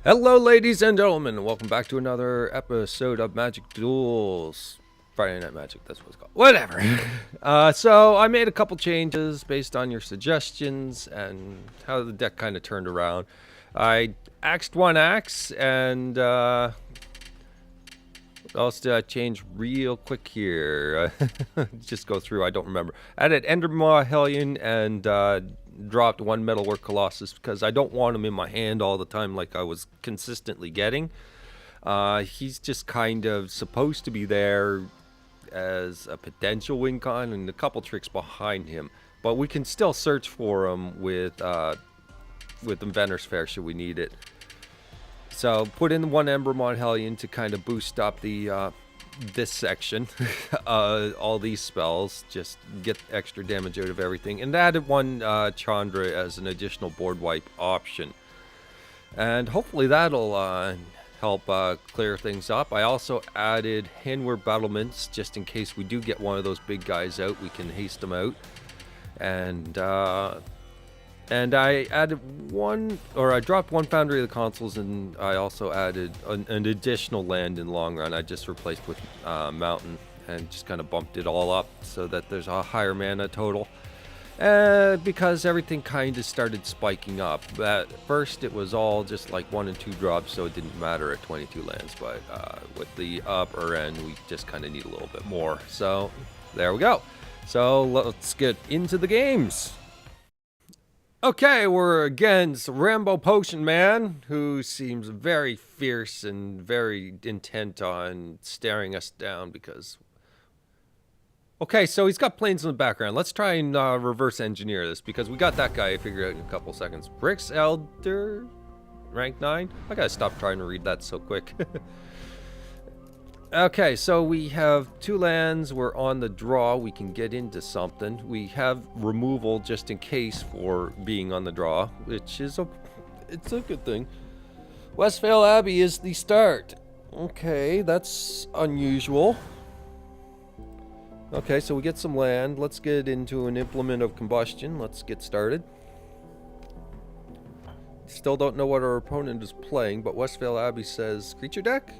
Hello, ladies and gentlemen. Welcome back to another episode of Magic Duels. Friday Night Magic, that's what it's called. Whatever. So I made a couple changes based on your suggestions and how the deck kind of turned around. I axed one axe and what else did I change real quick here? Just go through, I don't remember. Added Endermaw Hellion and dropped one Metalwork Colossus because I don't want him in my hand all the time like I was consistently getting. He's just kind of supposed to be there as a potential win con and a couple tricks behind him, but we can still search for him with Inventor's Fair should we need it. So put in one Embermont Hellion to kind of boost up the this section, all these spells, just get extra damage out of everything, and added one Chandra as an additional board wipe option, and hopefully that'll help clear things up. I also added handware battlements just in case we do get one of those big guys out, we can haste them out. And I added one, or I dropped one Foundry of the Consoles, and I also added an additional land in long run. I just replaced with Mountain and just kind of bumped it all up so that there's a higher mana total. Because everything kind of started spiking up. At first it was all just like 1 and 2 drops, so it didn't matter at 22 lands, but with the upper end we just kind of need a little bit more. So there we go. So let's get into the games. Okay, we're against Rambo Potion Man, who seems very fierce and very intent on staring us down because... Okay, so he's got planes in the background. Let's try and reverse engineer this because we got that guy figured out in a couple seconds. Brix Elder, rank 9. I gotta stop trying to read that so quick. Okay, so we have 2 lands. We're on the draw. We can get into something. We have removal just in case for being on the draw, which is it's a good thing. Westvale Abbey is the start. Okay, that's unusual. Okay, so we get some land. Let's get into an Implement of Combustion. Let's get started. Still don't know what our opponent is playing, but Westvale Abbey says creature deck.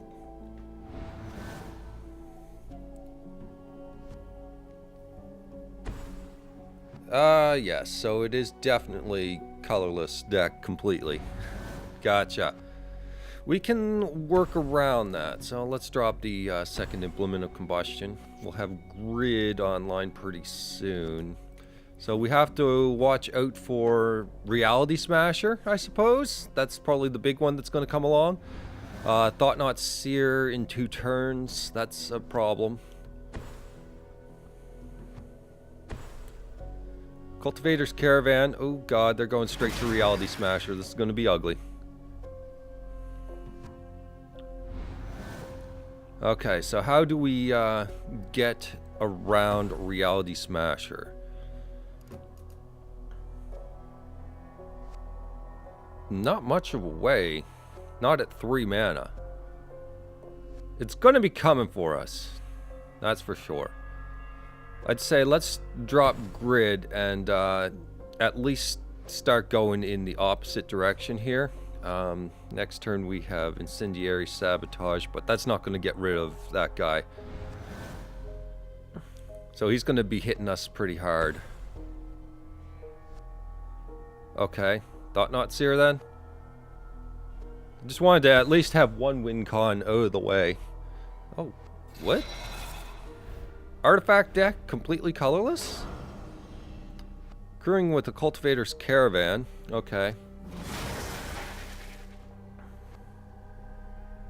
Yes, so it is definitely colorless deck completely. Gotcha. We can work around that, so let's drop the second Implement of Combustion. We'll have Grid online pretty soon. So we have to watch out for Reality Smasher, I suppose. That's probably the big one that's going to come along. Thought Not Seer in 2 turns, that's a problem. Cultivator's Caravan. Oh god, they're going straight to Reality Smasher. This is going to be ugly. Okay, so how do we get around Reality Smasher? Not much of a way. Not at 3 mana. It's going to be coming for us. That's for sure. I'd say let's drop Grid and at least start going in the opposite direction here. Next turn we have Incendiary Sabotage, but that's not going to get rid of that guy. So he's going to be hitting us pretty hard. Okay, Thought Not Seer then. Just wanted to at least have one win con out of the way. Oh, what? Artifact deck, completely colorless? Crewing with the Cultivator's Caravan. Okay.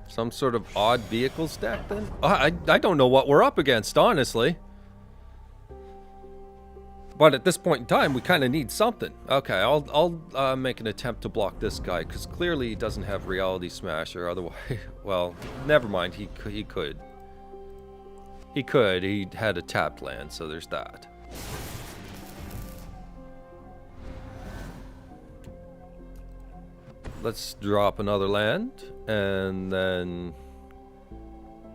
Some sort of odd vehicles deck then? I don't know what we're up against, honestly. But at this point in time, we kind of need something. Okay, I'll make an attempt to block this guy, because clearly he doesn't have Reality Smasher. Otherwise, well, never mind, he could. He could. He had a tapped land, so there's that. Let's drop another land, and then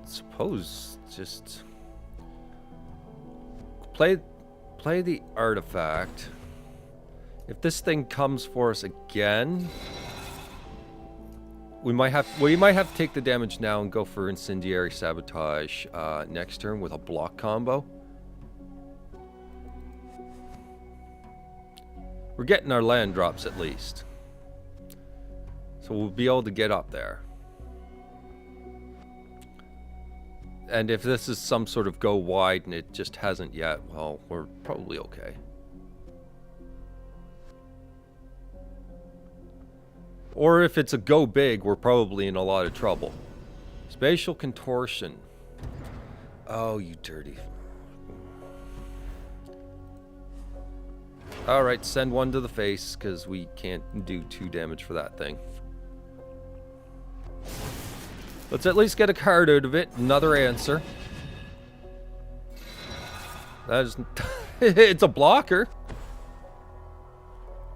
suppose just play the artifact. If this thing comes for us again, We might have to take the damage now and go for Incendiary Sabotage next turn with a block combo. We're getting our land drops at least. So we'll be able to get up there. And if this is some sort of go wide and it just hasn't yet, well, we're probably okay. Or if it's a go big, we're probably in a lot of trouble. Spatial Contortion. Oh, you dirty. Alright, send one to the face, because we can't do 2 damage for that thing. Let's at least get a card out of it. Another answer. That is... it's a blocker.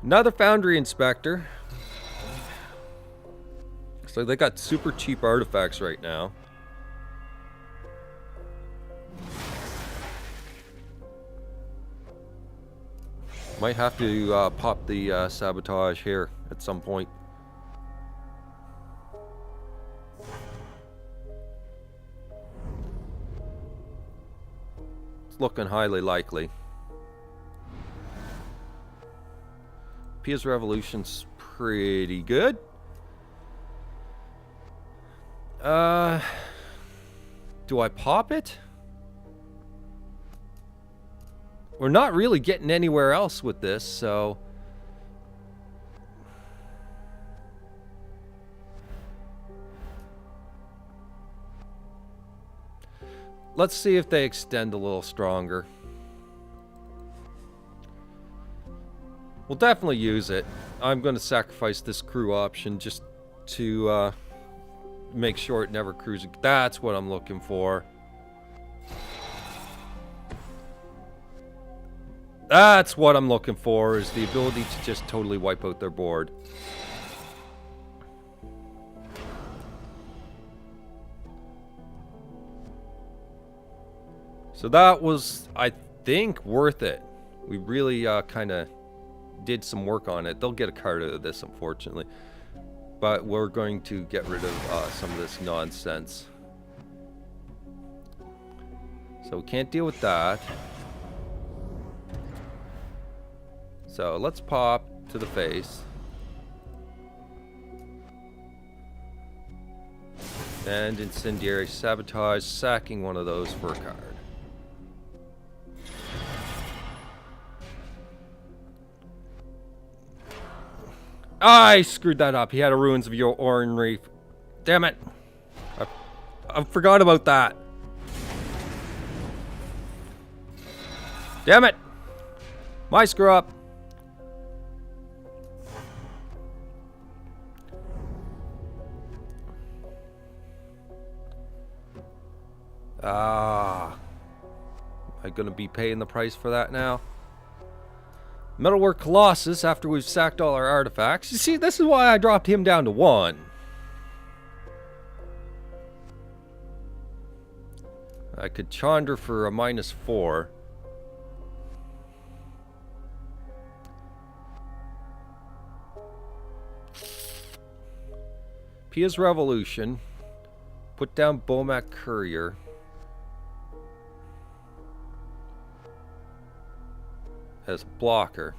Another Foundry Inspector. So they got super cheap artifacts right now. Might have to pop the sabotage here at some point. It's looking highly likely. Pia's Revolution's pretty good. Do I pop it? We're not really getting anywhere else with this, so... Let's see if they extend a little stronger. We'll definitely use it. I'm going to sacrifice this crew option just to make sure it never cruises. That's what I'm looking for. That's what I'm looking for, is the ability to just totally wipe out their board. So that was, I think, worth it. We really kind of did some work on it. They'll get a card out of this, unfortunately. But we're going to get rid of some of this nonsense. So we can't deal with that. So let's pop to the face. And Incendiary Sabotage, sacking one of those for a card. I screwed that up. He had a Ruins of Your Oran Reef. Damn it. I forgot about that. Damn it. My screw up. Am I going to be paying the price for that now? Metalwork Colossus, after we've sacked all our artifacts. You see, this is why I dropped him down to 1. I could Chandra for a -4. Pia's Revolution. Put down Bomac Courier. As a blocker.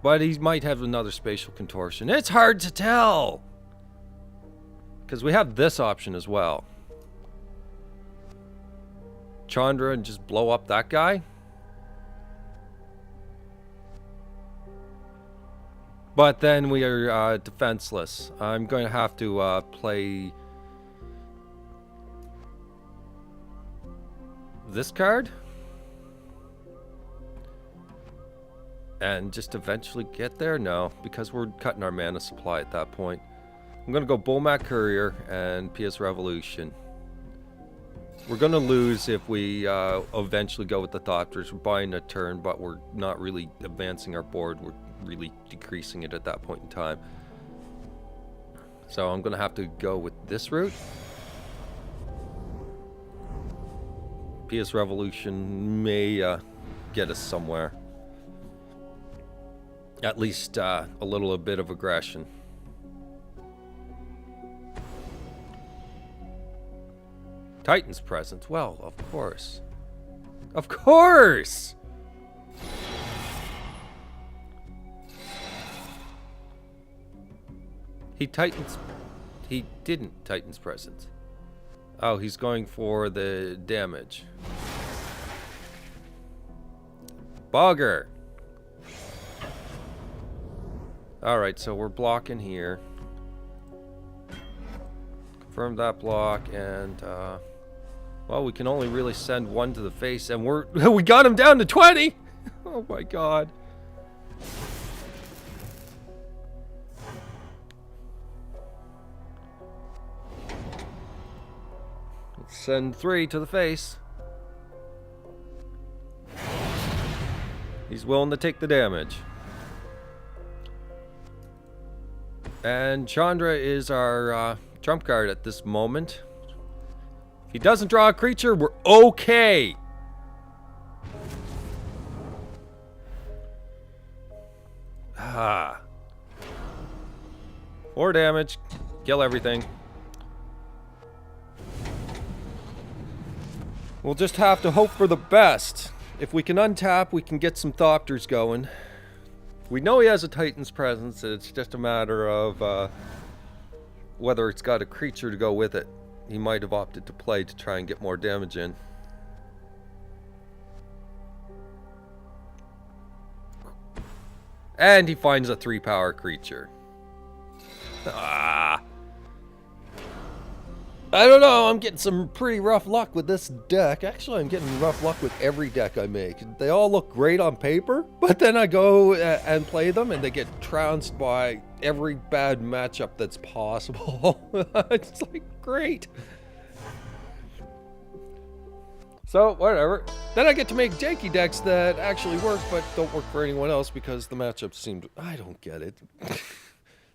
But he might have another Spatial Contortion. It's hard to tell! Because we have this option as well. Chandra and just blow up that guy. But then we are defenseless. I'm going to have to play this card. And just eventually get there? No, because we're cutting our mana supply at that point. I'm going to go Bomac Courier and Pia's Revolution. We're going to lose if we eventually go with the Thopters. We're buying a turn, but we're not really advancing our board. We're really decreasing it at that point in time. So I'm going to have to go with this route. Pia's Revolution may get us somewhere. at least a little bit of aggression. Titan's presence. Well, of course. Of course! He didn't Titan's presence. Oh, he's going for the damage. Bugger! Alright, so we're blocking here. Confirm that block, and well, we can only really send one to the face, and we got him down to 20! Oh my god. Let's send 3 to the face. He's willing to take the damage. And Chandra is our trump card at this moment. If he doesn't draw a creature, we're okay. Ah. 4 damage. Kill everything. We'll just have to hope for the best. If we can untap, we can get some Thopters going. We know he has a Titan's presence. It's just a matter of whether it's got a creature to go with it. He might have opted to play to try and get more damage in. And he finds a 3-power creature. Ah. I don't know, I'm getting some pretty rough luck with this deck. Actually, I'm getting rough luck with every deck I make. They all look great on paper, but then I go and play them and they get trounced by every bad matchup that's possible. It's like, great. So, whatever. Then I get to make janky decks that actually work, but don't work for anyone else because the matchups seem to... I don't get it.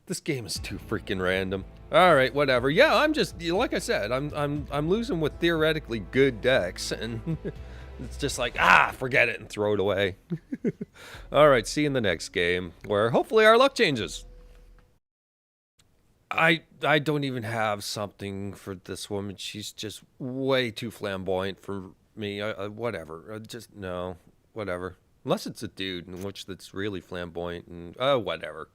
This game is too freaking random. All right, whatever. Yeah, I'm just, like I said, I'm losing with theoretically good decks, and it's just like, forget it and throw it away. All right, see you in the next game, where hopefully our luck changes. I don't even have something for this woman. She's just way too flamboyant for me. Whatever. Just no. Whatever. Unless it's a dude, in which that's really flamboyant and whatever.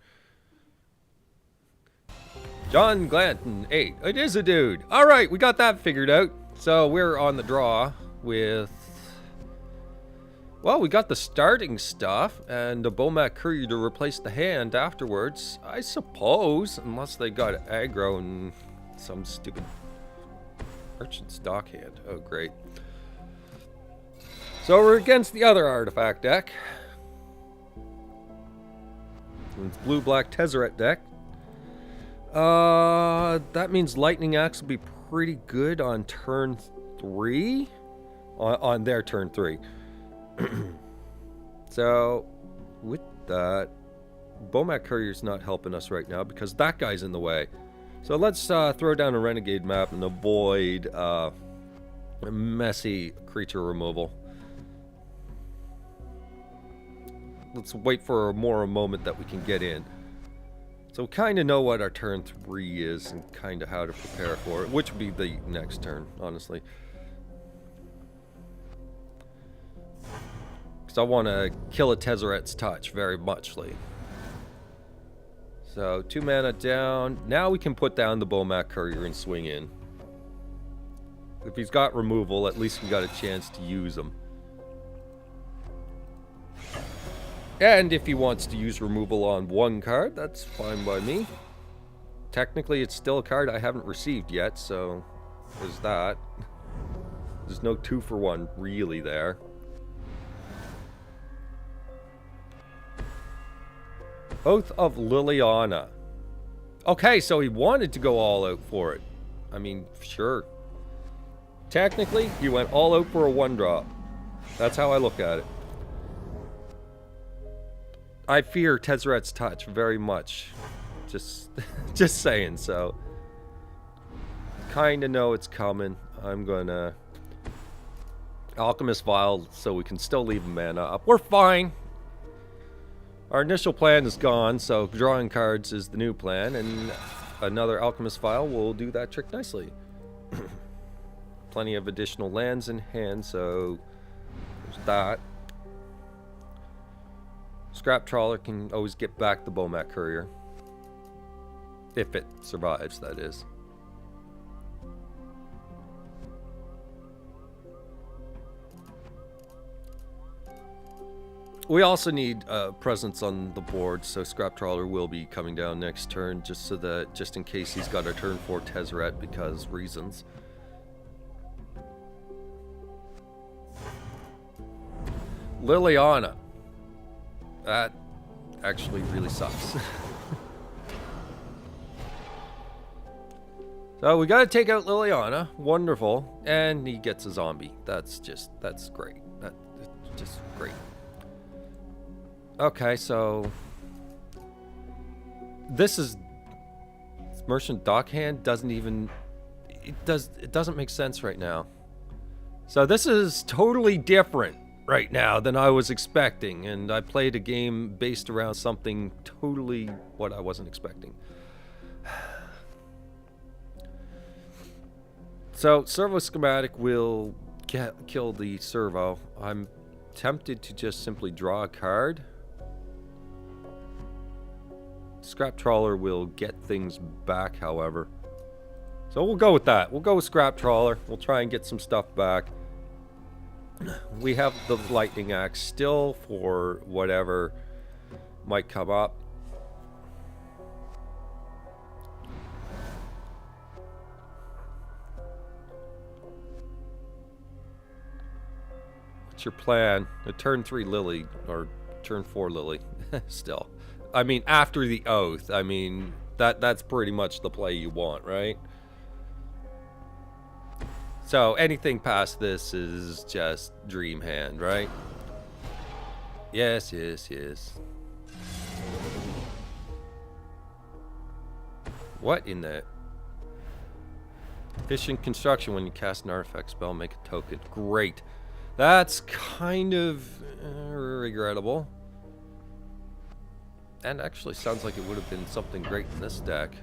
John Glanton, 8. It is a dude. All right, we got that figured out. So we're on the draw with... Well, we got the starting stuff and a Bomat Courier to replace the hand afterwards, I suppose, unless they got aggro and some stupid Merchant Stock hand. Oh, great. So we're against the other artifact deck. It's blue-black Tezzeret deck. That means Lightning Axe will be pretty good on turn 3. On their turn 3. So, with that, Bomat Courier's not helping us right now because that guy's in the way. So let's throw down a Renegade map and avoid messy creature removal. Let's wait for a moment that we can get in. So we kind of know what our turn 3 is and kind of how to prepare for it, which would be the next turn, honestly. Because I want to kill a Tezzeret's Touch very muchly. So 2 mana down. Now we can put down the Bomat Courier and swing in. If he's got removal, at least we got a chance to use him. And if he wants to use removal on 1 card, that's fine by me. Technically, it's still a card I haven't received yet, so there's that. There's no 2-for-1 really there. Oath of Liliana. Okay, so he wanted to go all out for it. I mean, sure. Technically, he went all out for a 1-drop. That's how I look at it. I fear Tezzeret's Touch very much. Just saying, so. Kinda know it's coming. I'm gonna Alchemist Vial so we can still leave mana up. We're fine. Our initial plan is gone, so drawing cards is the new plan, and another Alchemist Vial will do that trick nicely. Plenty of additional lands in hand, so there's that. Scrap Trawler can always get back the Bomat Courier. If it survives, that is. We also need presence on the board, so Scrap Trawler will be coming down next turn, just in case he's got a turn 4 Tezzeret because reasons. Liliana. That actually really sucks. So we gotta take out Liliana. Wonderful. And he gets a zombie. That's great. That's just great. Okay, so this is Merchant Dockhand doesn't even it doesn't make sense right now. So this is totally different right now than I was expecting, and I played a game based around something totally what I wasn't expecting. So servo schematic will kill the servo. I'm tempted to just simply draw a card. Scrap Trawler will get things back, however. So we'll go with that. We'll go with Scrap Trawler. We'll try and get some stuff back. We have the Lightning Axe still for whatever might come up. What's your plan? A turn 3 Lily, or turn 4 Lily, still. I mean, after the Oath, I mean, that's pretty much the play you want, right? So anything past this is just dream hand, right? Yes, yes, yes. What in the... Efficient construction. When you cast an artifact spell, make a token. Great. That's kind of regrettable. And actually sounds like it would have been something great in this deck.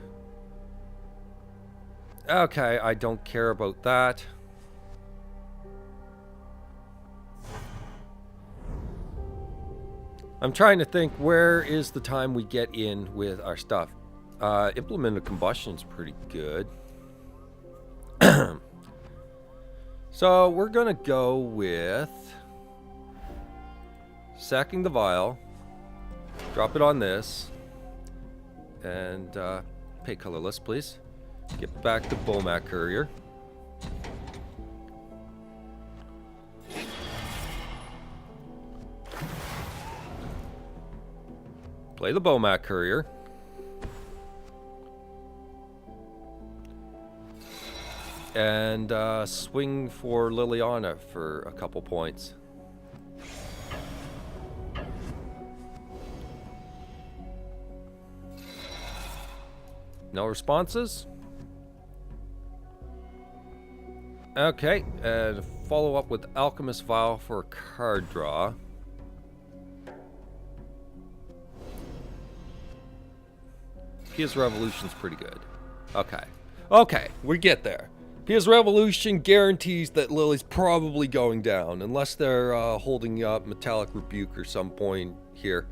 Okay, I don't care about that. I'm trying to think, where is the time we get in with our stuff? Implement of Combustion's pretty good. So we're gonna go with sacking the vial, drop it on this, and pay colorless, please. Get back the Bomat Courier. Play the Bomat Courier. And swing for Liliana for a couple points. No responses? Okay, and follow up with Alchemist Vial for a card draw. Pia's Revolution's pretty good. Okay, we get there. Pia's Revolution guarantees that Lily's probably going down, unless they're holding up Metallic Rebuke or some point here.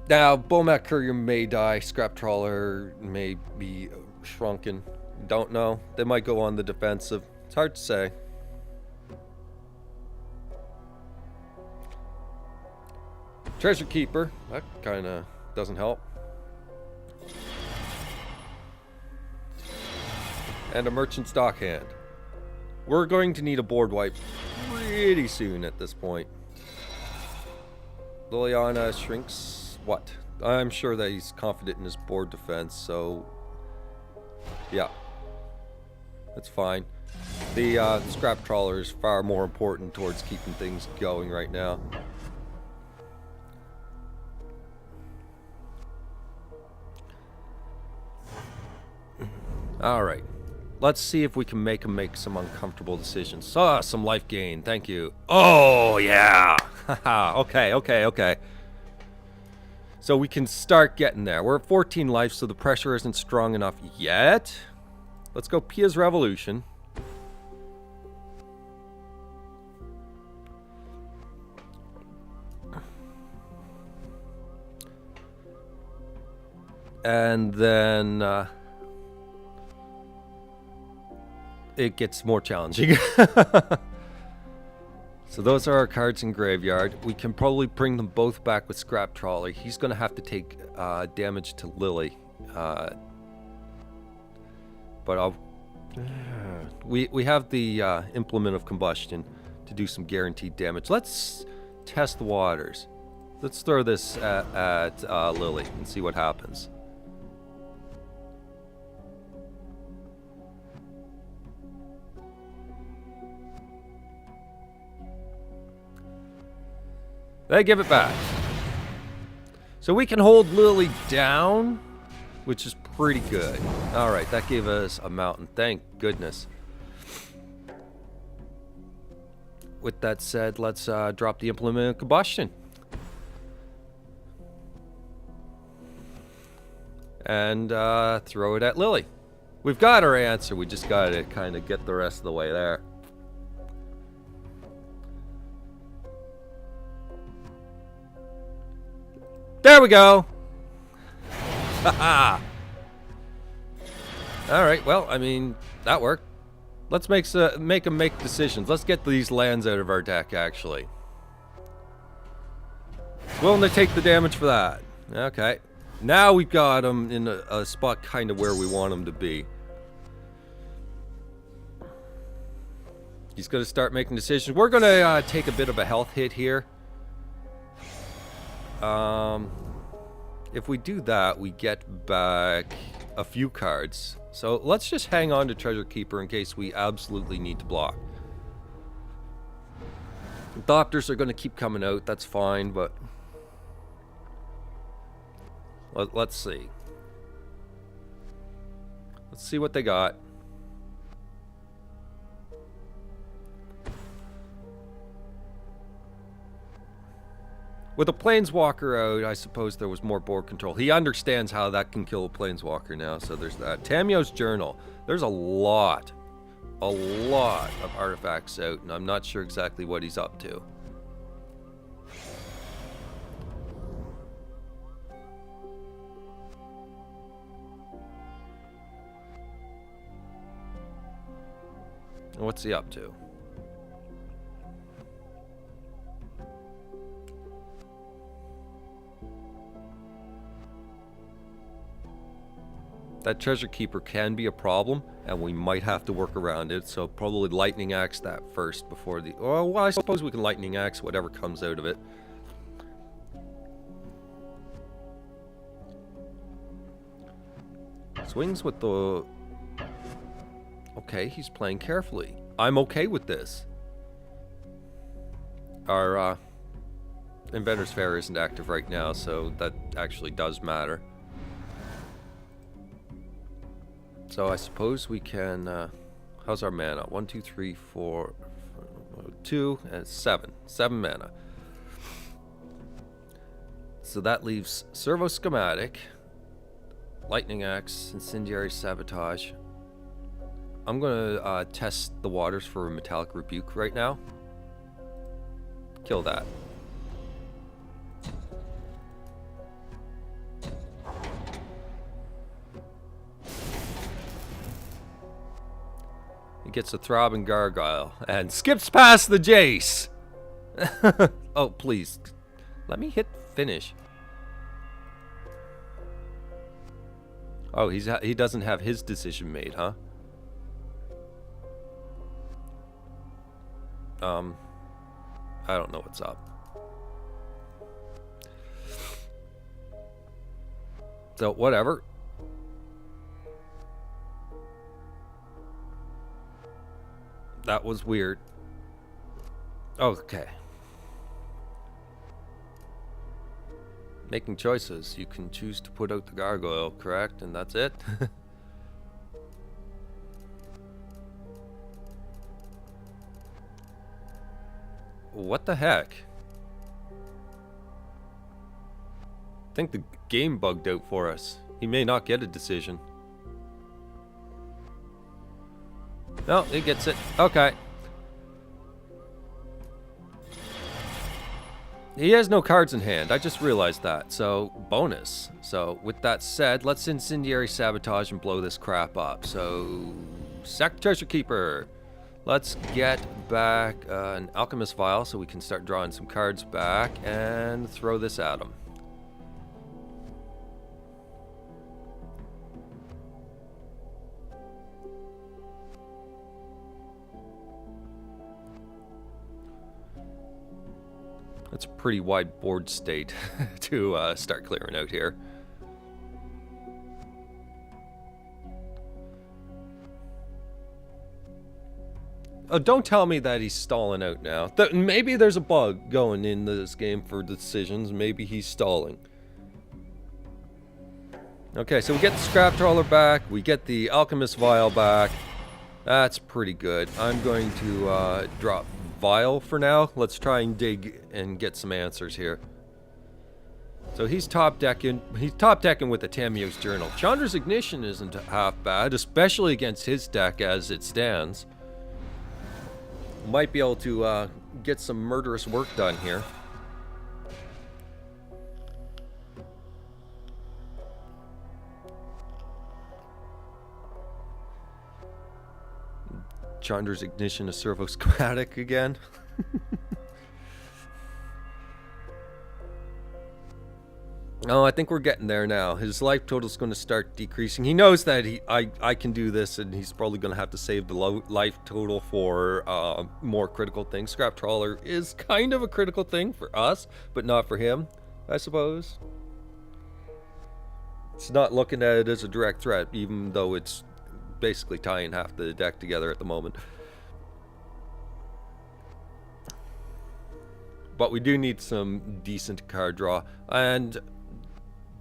Now, Bomat Courier may die, Scrap Trawler may be shrunken. Don't know. They might go on the defensive. It's hard to say. Treasure Keeper, that kind of doesn't help. And a Merchant's Dockhand. We're going to need a board wipe pretty soon at this point. Liliana shrinks what? I'm sure that he's confident in his board defense, so yeah, that's fine. The Scrap Trawler is far more important towards keeping things going right now. All right. Let's see if we can make him make some uncomfortable decisions. Some life gain. Thank you. Oh, yeah. Okay. So we can start getting there. We're at 14 life, so the pressure isn't strong enough yet. Let's go Pia's Revolution. And then it gets more challenging. So those are our cards in graveyard. We can probably bring them both back with Scrap Trolley. He's going to have to take damage to Lily. But we have the Implement of Combustion to do some guaranteed damage. Let's test the waters. Let's throw this at Lily and see what happens. They give it back. So we can hold Lily down, which is pretty good. Alright, that gave us a mountain. Thank goodness. With that said, let's drop the Implement of Combustion. And throw it at Lily. We've got our answer. We just got to kind of get the rest of the way there. There we go. Haha. All right. Well, I mean, that worked. Let's make them make decisions. Let's get these lands out of our deck. Actually, willing to take the damage for that. Okay. Now we've got them in a spot kind of where we want them to be. He's going to start making decisions. We're going to take a bit of a health hit here. If we do that, we get back a few cards. So let's just hang on to Treasure Keeper in case we absolutely need to block. Doctors are going to keep coming out. That's fine, but let's see. Let's see what they got. With a Planeswalker out, I suppose there was more board control. He understands how that can kill a Planeswalker now, so there's that. Tamio's Journal. There's a lot of artifacts out, and I'm not sure exactly what he's up to. What's he up to? That Treasure Keeper can be a problem, and we might have to work around it, so probably Lightning Axe that first before the... Oh, well, I suppose we can Lightning Axe whatever comes out of it. Swings with the... Okay, he's playing carefully. I'm okay with this. Our Inventor's Fair isn't active right now, so that actually does matter. So I suppose we can, how's our mana? 1, 2, 3, 4, 2, and 7. 7 mana. So that leaves Servo Schematic, Lightning Axe, Incendiary Sabotage. I'm going to test the waters for a Metallic Rebuke right now. Kill that. Gets a Throbbing Gargoyle and skips past the Jace. Oh, please. Let me hit finish. Oh, he doesn't have his decision made, huh? I don't know what's up. So, whatever. That was weird. Okay. Making choices. You can choose to put out the gargoyle, correct? And that's it? What the heck? I think the game bugged out for us. He may not get a decision. No, he gets it. Okay. He has no cards in hand. I just realized that. So, bonus. So, with that said, let's incendiary sabotage and blow this crap up. So, sack treasure keeper. Let's get back an alchemist vial so we can start drawing some cards back and throw this at him. That's a pretty wide board state to start clearing out here. Oh, don't tell me that he's stalling out now. Maybe there's a bug going in this game for decisions. Maybe he's stalling. Okay, so we get the scrap trawler back. We get the alchemist vial back. That's pretty good. I'm going to drop vial for now. Let's try and dig and get some answers here. So he's top decking. He's top decking with the Tamiyo's Journal. Chandra's Ignition isn't half bad, especially against his deck as it stands. Might be able to get some murderous work done here. Chandra's Ignition, a servo schematic again. Oh, I think we're getting there now. His life total is going to start decreasing. He knows that I can do this, and he's probably going to have to save the life total for more critical things. Scrap Trawler is kind of a critical thing for us, but not for him, I suppose. It's not looking at it as a direct threat, even though it's basically tying half the deck together at the moment. But we do need some decent card draw. And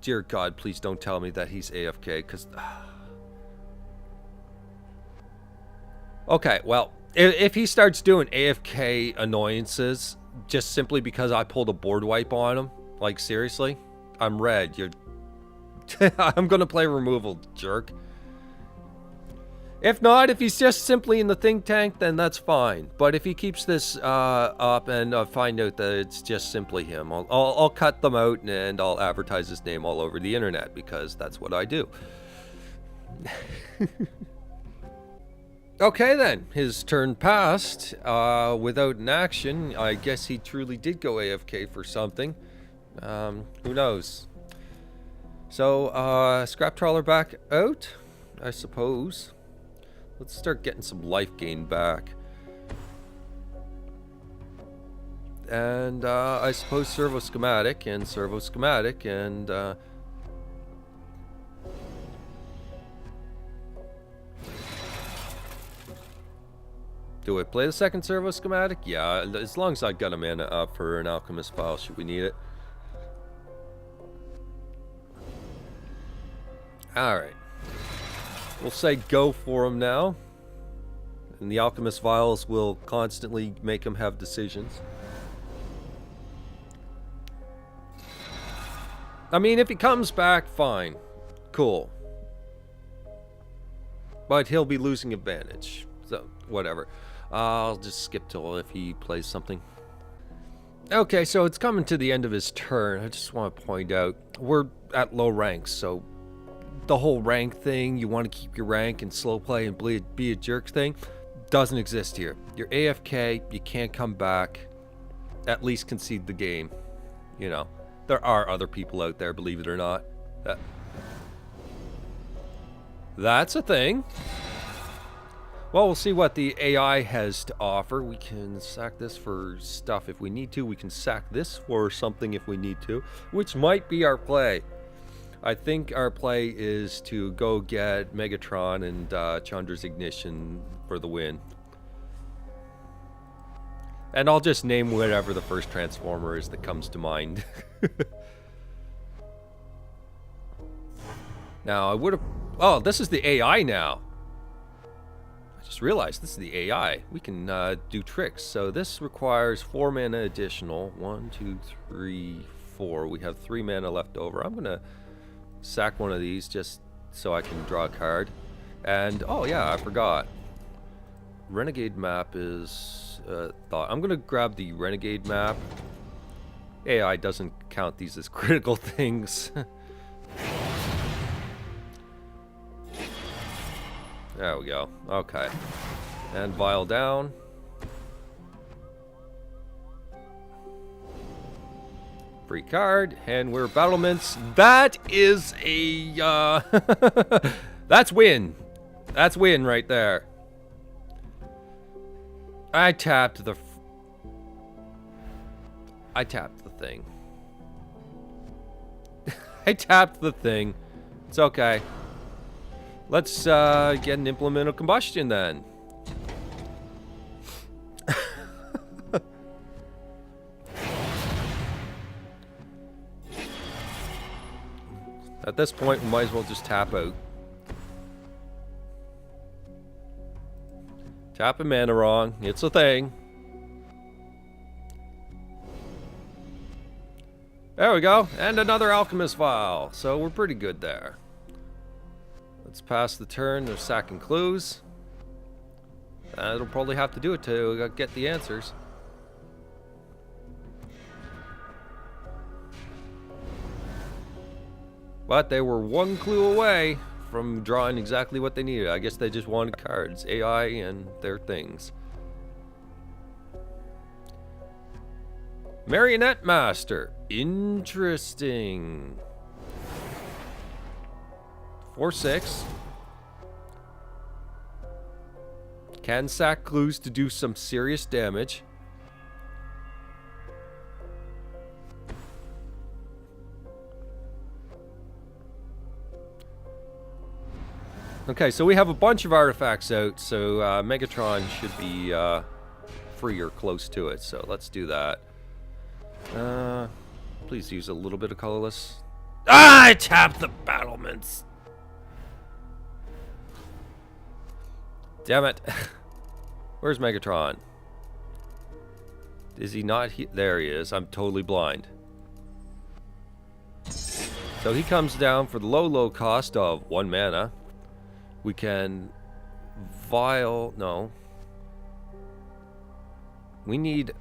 dear God, please don't tell me that he's AFK, because... Okay, well, if he starts doing AFK annoyances just simply because I pulled a board wipe on him, like seriously, I'm red. You're... I'm gonna play removal, jerk. If not, if he's just simply in the think tank, then that's fine. But if he keeps this up and find out that it's just simply him, I'll cut them out and I'll advertise his name all over the internet, because that's what I do. Okay then, his turn passed without an action. I guess he truly did go AFK for something. Who knows? So, Scrap Trawler back out, I suppose. Let's start getting some life gain back. And I suppose servo schematic and servo schematic and do I play the second servo schematic? Yeah, as long as I got a mana up for an alchemist file, should we need it. Alright. We'll say go for him now. And the alchemist vials will constantly make him have decisions. I mean, if he comes back, fine. Cool. But he'll be losing advantage. So, whatever. I'll just skip till if he plays something. Okay, so it's coming to the end of his turn. I just want to point out, we're at low ranks, so the whole rank thing, you want to keep your rank and slow play and be a jerk thing, doesn't exist here. You're AFK, you can't come back, at least concede the game. You know, there are other people out there, believe it or not. That's a thing. Well, we'll see what the AI has to offer. We can sack this for stuff if we need to. We can sack this for something if we need to, which might be our play. I think our play is to go get Megatron and Chandra's Ignition for the win. And I'll just name whatever the first Transformer is that comes to mind. Now, I would have... Oh, this is the AI now. I Just realized this is the AI. We can do tricks. So this requires 4 mana additional. 1, 2, 3, 4. We have 3 mana left over. I'm gonna sack one of these just so I can draw a card. And oh yeah, I forgot. Renegade map is thought. I'm gonna grab the Renegade map. AI doesn't count these as critical things. There we go. Okay. And vial down. Free card. And we're battlements. That is a that's win. That's win right there. I tapped the thing. I tapped the thing. It's okay. Let's get an implement of combustion then. At this point, we might as well just tap out. Tapping mana wrong. It's a thing. There we go. And another alchemist vial. So we're pretty good there. Let's pass the turn. They're sacking clues. It'll probably have to do it to get the answers. But they were one clue away from drawing exactly what they needed. I guess they just wanted cards. AI and their things. Marionette Master. Interesting. 4/6. Can sack clues to do some serious damage. Okay, so we have a bunch of artifacts out, so Megatron should be free or close to it, so let's do that. Please use a little bit of colorless. Ah, I tapped the battlements. Damn it. Where's Megatron? Is he not here? There he is. I'm totally blind. So he comes down for the low cost of 1 mana. We can vial. No. We need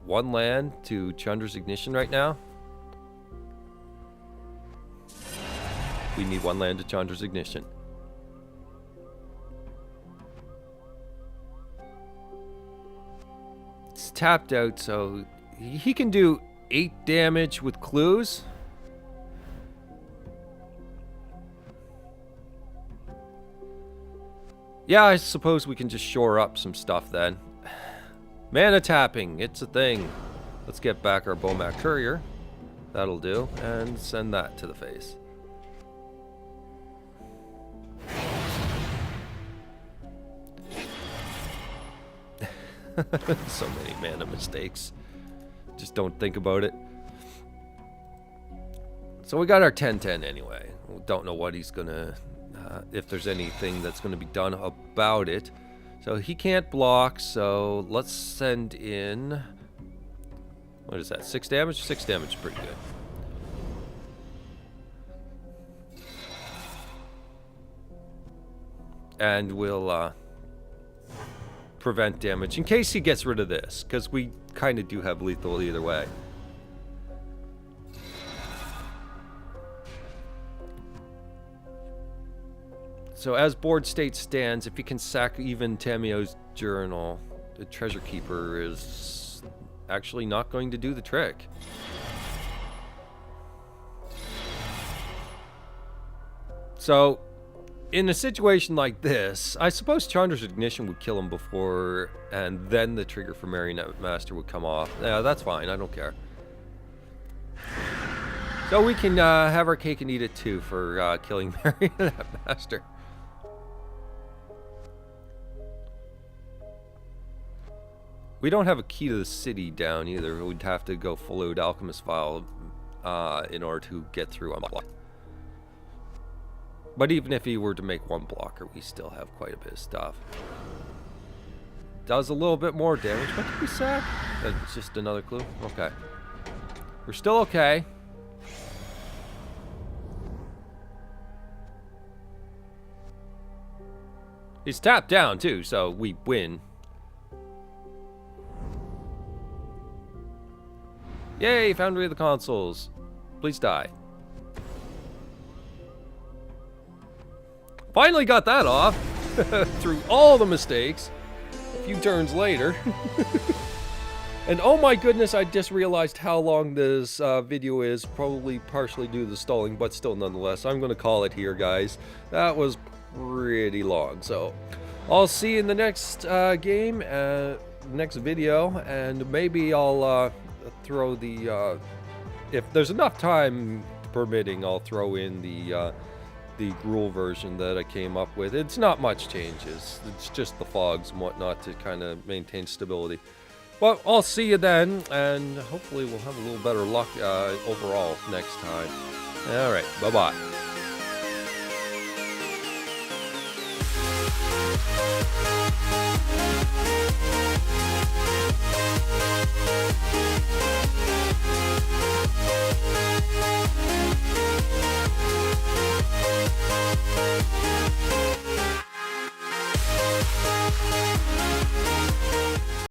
1 land to Chandra's Ignition right now. We need 1 land to Chandra's Ignition. It's tapped out, so he can do 8 damage with clues. Yeah, I suppose we can just shore up some stuff then. Mana tapping, it's a thing. Let's get back our Bomac Courier. That'll do. And send that to the face. So many mana mistakes. Just don't think about it. So we got our 10/10 anyway. We don't know what he's gonna... if there's anything that's going to be done about it. So he can't block, so let's send in... What is that, 6 damage? 6 damage is pretty good. And we'll prevent damage in case he gets rid of this, because we kind of do have lethal either way. So as board state stands, if you can sack even Tamio's Journal, the Treasure Keeper is actually not going to do the trick. So, in a situation like this, I suppose Chandra's Ignition would kill him before, and then the trigger for Marionette Master would come off. Yeah, that's fine, I don't care. So we can have our cake and eat it too for killing Marionette Master. We don't have a key to the city down either. We'd have to go full out Alchemist Vial in order to get through unblocked. But even if he were to make one blocker, we still have quite a bit of stuff. Does a little bit more damage, but did we sack? That's just another clue. Okay. We're still okay. He's tapped down too, so we win. Yay, Foundry of the Consoles. Please die. Finally got that off. Through all the mistakes. A few turns later. And oh my goodness, I just realized how long this video is. Probably partially due to the stalling, but still nonetheless. I'm going to call it here, guys. That was pretty long. So I'll see you in the next game, next video. And maybe I'll throw the... if there's enough time permitting, I'll throw in the Gruul version that I came up with. It's not much changes. It's just the fogs and whatnot to kind of maintain stability. Well, I'll see you then, and hopefully we'll have a little better luck overall next time. All right, bye-bye.